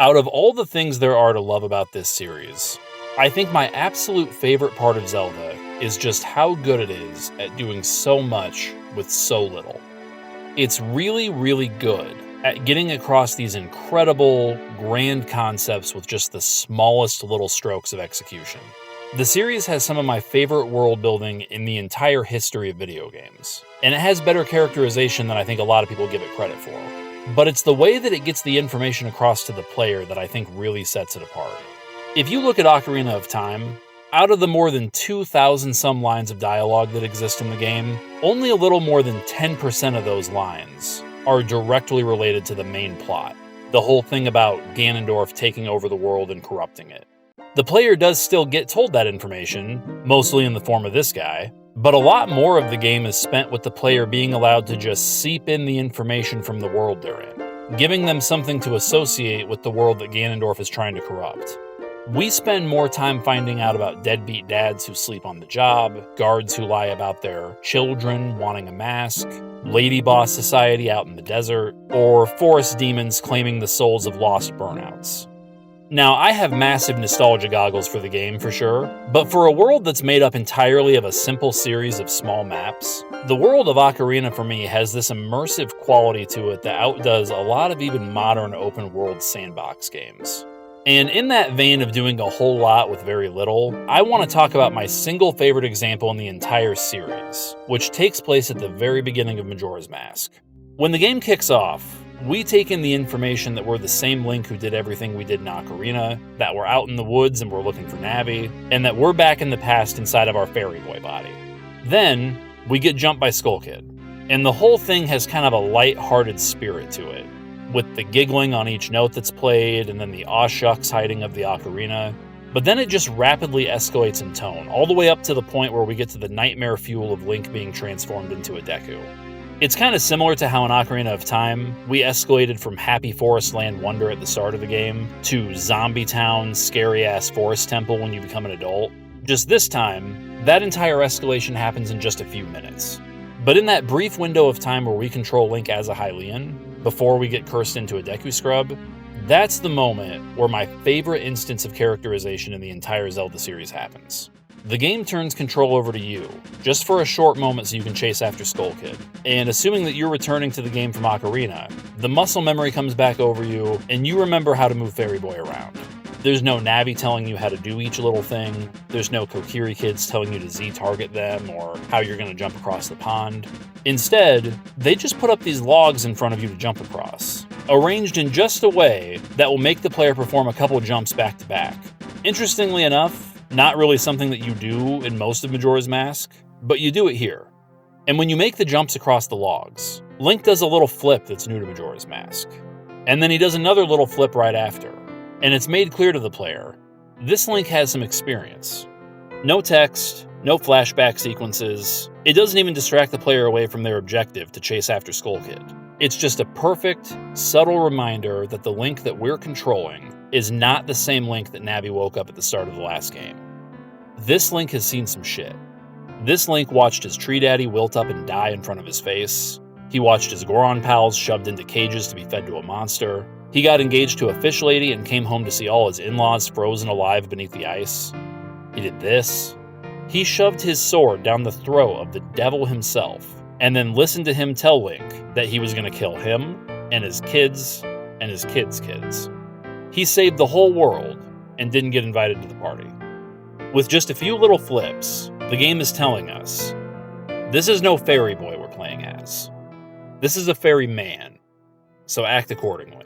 Out of all the things there are to love about this series, I think my absolute favorite part of Zelda is just how good it is at doing so much with so little. It's really, really good at getting across these incredible, grand concepts with just the smallest little strokes of execution. The series has some of my favorite world building in the entire history of video games, and it has better characterization than I think a lot of people give it credit for. But it's the way that it gets the information across to the player that I think really sets it apart. If you look at Ocarina of Time, out of the more than 2,000 some lines of dialogue that exist in the game, only a little more than 10% of those lines are directly related to the main plot. The whole thing about Ganondorf taking over the world and corrupting it. The player does still get told that information, mostly in the form of this guy, but a lot more of the game is spent with the player being allowed to just seep in the information from the world they're in, giving them something to associate with the world that Ganondorf is trying to corrupt. We spend more time finding out about deadbeat dads who sleep on the job, guards who lie about their children wanting a mask, lady boss society out in the desert, or forest demons claiming the souls of lost burnouts. Now, I have massive nostalgia goggles for the game for sure, but for a world that's made up entirely of a simple series of small maps, the world of Ocarina for me has this immersive quality to it that outdoes a lot of even modern open world sandbox games. And in that vein of doing a whole lot with very little, I want to talk about my single favorite example in the entire series, which takes place at the very beginning of Majora's Mask. When the game kicks off, we take in the information that we're the same Link who did everything we did in Ocarina, that we're out in the woods and we're looking for Navi, and that we're back in the past inside of our fairy boy body. Then, we get jumped by Skull Kid, and the whole thing has kind of a light-hearted spirit to it, with the giggling on each note that's played, and then the aw shucks hiding of the ocarina. But then it just rapidly escalates in tone, all the way up to the point where we get to the nightmare fuel of Link being transformed into a Deku. It's kind of similar to how in Ocarina of Time, we escalated from Happy Forest Land Wonder at the start of the game to Zombie Town, scary-ass Forest Temple when you become an adult. Just this time, that entire escalation happens in just a few minutes. But in that brief window of time where we control Link as a Hylian, before we get cursed into a Deku Scrub, that's the moment where my favorite instance of characterization in the entire Zelda series happens. The game turns control over to you, just for a short moment so you can chase after Skull Kid. And assuming that you're returning to the game from Ocarina, the muscle memory comes back over you, and you remember how to move Fairy Boy around. There's no Navi telling you how to do each little thing, there's no Kokiri kids telling you to Z-target them or how you're going to jump across the pond. Instead, they just put up these logs in front of you to jump across, arranged in just a way that will make the player perform a couple jumps back to back. Interestingly enough, not really something that you do in most of Majora's Mask, but you do it here. And when you make the jumps across the logs, Link does a little flip that's new to Majora's Mask. And then he does another little flip right after. And it's made clear to the player, this Link has some experience. No text, no flashback sequences. It doesn't even distract the player away from their objective to chase after Skull Kid. It's just a perfect, subtle reminder that the Link that we're controlling is not the same Link that Navi woke up at the start of the last game. This Link has seen some shit. This Link watched his tree daddy wilt up and die in front of his face. He watched his Goron pals shoved into cages to be fed to a monster. He got engaged to a fish lady and came home to see all his in-laws frozen alive beneath the ice. He did this. He shoved his sword down the throat of the devil himself, and then listened to him tell Link that he was going to kill him, and his kids, and his kids' kids. He saved the whole world, and didn't get invited to the party. With just a few little flips, the game is telling us, this is no fairy boy we're playing as. This is a fairy man, so act accordingly.